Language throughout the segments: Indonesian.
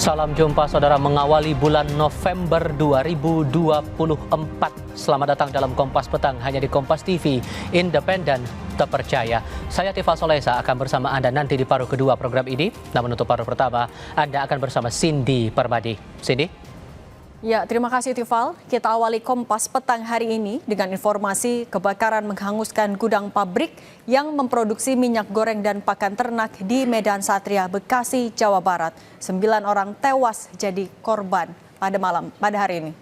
Salam jumpa saudara mengawali bulan November 2024. Selamat datang dalam Kompas Petang hanya di Kompas TV, independen, terpercaya. Saya Tifa Solesa akan bersama Anda nanti di paruh kedua program ini. Namun untuk paruh pertama, Anda akan bersama Cindy Permadi. Cindy? Ya, terima kasih Tifal. Kita awali Kompas Petang hari ini dengan informasi kebakaran menghanguskan gudang pabrik yang memproduksi minyak goreng dan pakan ternak di Medan Satria, Bekasi, Jawa Barat. 9 orang tewas jadi korban pada hari ini.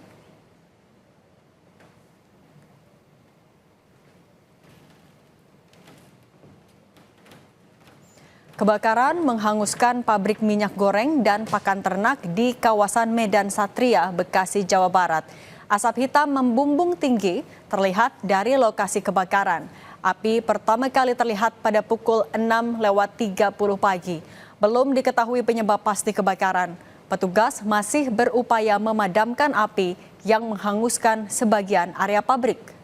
Kebakaran menghanguskan pabrik minyak goreng dan pakan ternak di kawasan Medan Satria, Bekasi, Jawa Barat. Asap hitam membumbung tinggi terlihat dari lokasi kebakaran. Api pertama kali terlihat pada pukul 6:30 pagi. Belum diketahui penyebab pasti kebakaran. Petugas masih berupaya memadamkan api yang menghanguskan sebagian area pabrik.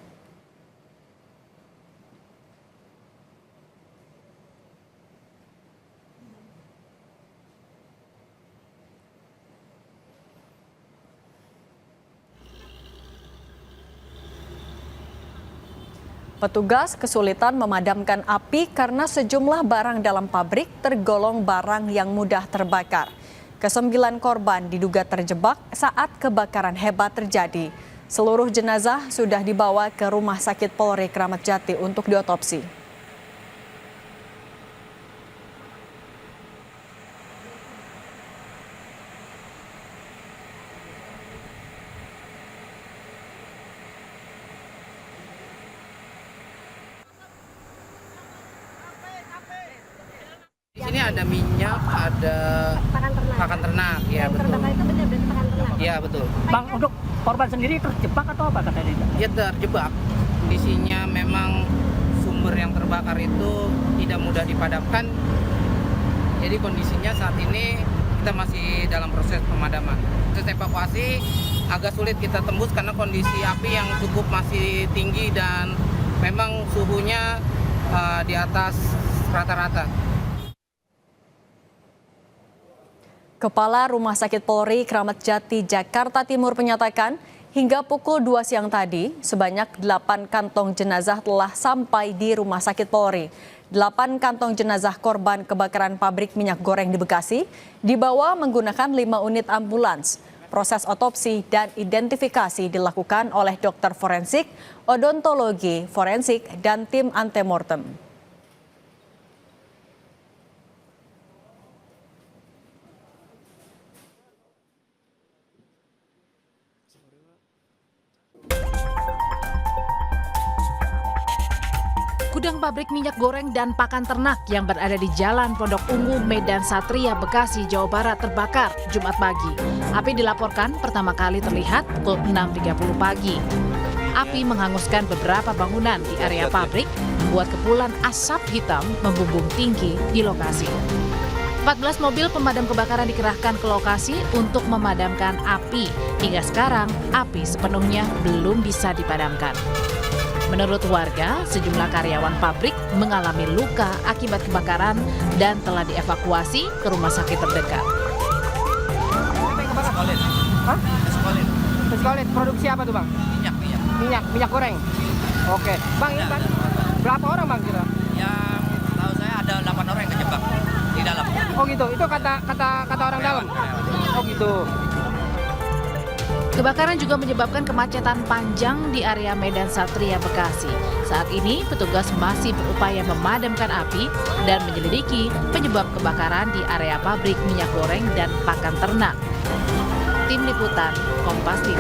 Petugas kesulitan memadamkan api karena sejumlah barang dalam pabrik tergolong barang yang mudah terbakar. Ke-9 korban diduga terjebak saat kebakaran hebat terjadi. Seluruh jenazah sudah dibawa ke Rumah Sakit Polri Kramat Jati untuk diotopsi. Di sini ada minyak, ada pakan ternak, ya betul. Terbakar itu benar-benar pakan ternak. Iya betul. Bang, untuk korban sendiri terjebak atau apa katanya? Ya terjebak. Kondisinya memang sumber yang terbakar itu tidak mudah dipadamkan. Jadi kondisinya saat ini kita masih dalam proses pemadaman. Proses evakuasi agak sulit kita tembus karena kondisi api yang cukup masih tinggi dan memang suhunya di atas rata-rata. Kepala Rumah Sakit Polri Kramat Jati, Jakarta Timur menyatakan hingga pukul 2 siang tadi sebanyak 8 kantong jenazah telah sampai di Rumah Sakit Polri. 8 kantong jenazah korban kebakaran pabrik minyak goreng di Bekasi dibawa menggunakan 5 unit ambulans. Proses otopsi dan identifikasi dilakukan oleh dokter forensik, odontologi forensik, dan tim antemortem. Gudang pabrik minyak goreng dan pakan ternak yang berada di Jalan Pondok Ungu, Medan Satria, Bekasi, Jawa Barat terbakar Jumat pagi. Api dilaporkan pertama kali terlihat pukul 6.30 pagi. Api menghanguskan beberapa bangunan di area pabrik, membuat kepulan asap hitam membumbung tinggi di lokasi. 14 mobil pemadam kebakaran dikerahkan ke lokasi untuk memadamkan api. Hingga sekarang, api sepenuhnya belum bisa dipadamkan. Menurut warga, sejumlah karyawan pabrik mengalami luka akibat kebakaran dan telah dievakuasi ke rumah sakit terdekat. Hah? Escolet. Produksi apa tuh bang? Minyak goreng. Oke. Bang, ini bang, berapa orang bang kira? Yang tahu saya ada 8 orang yang kejebak di dalam. Oh gitu, itu kata orang dalam? Oh gitu. Kebakaran juga menyebabkan kemacetan panjang di area Medan Satria, Bekasi. Saat ini, petugas masih berupaya memadamkan api dan menyelidiki penyebab kebakaran di area pabrik minyak goreng dan pakan ternak. Tim Liputan, Kompas TV.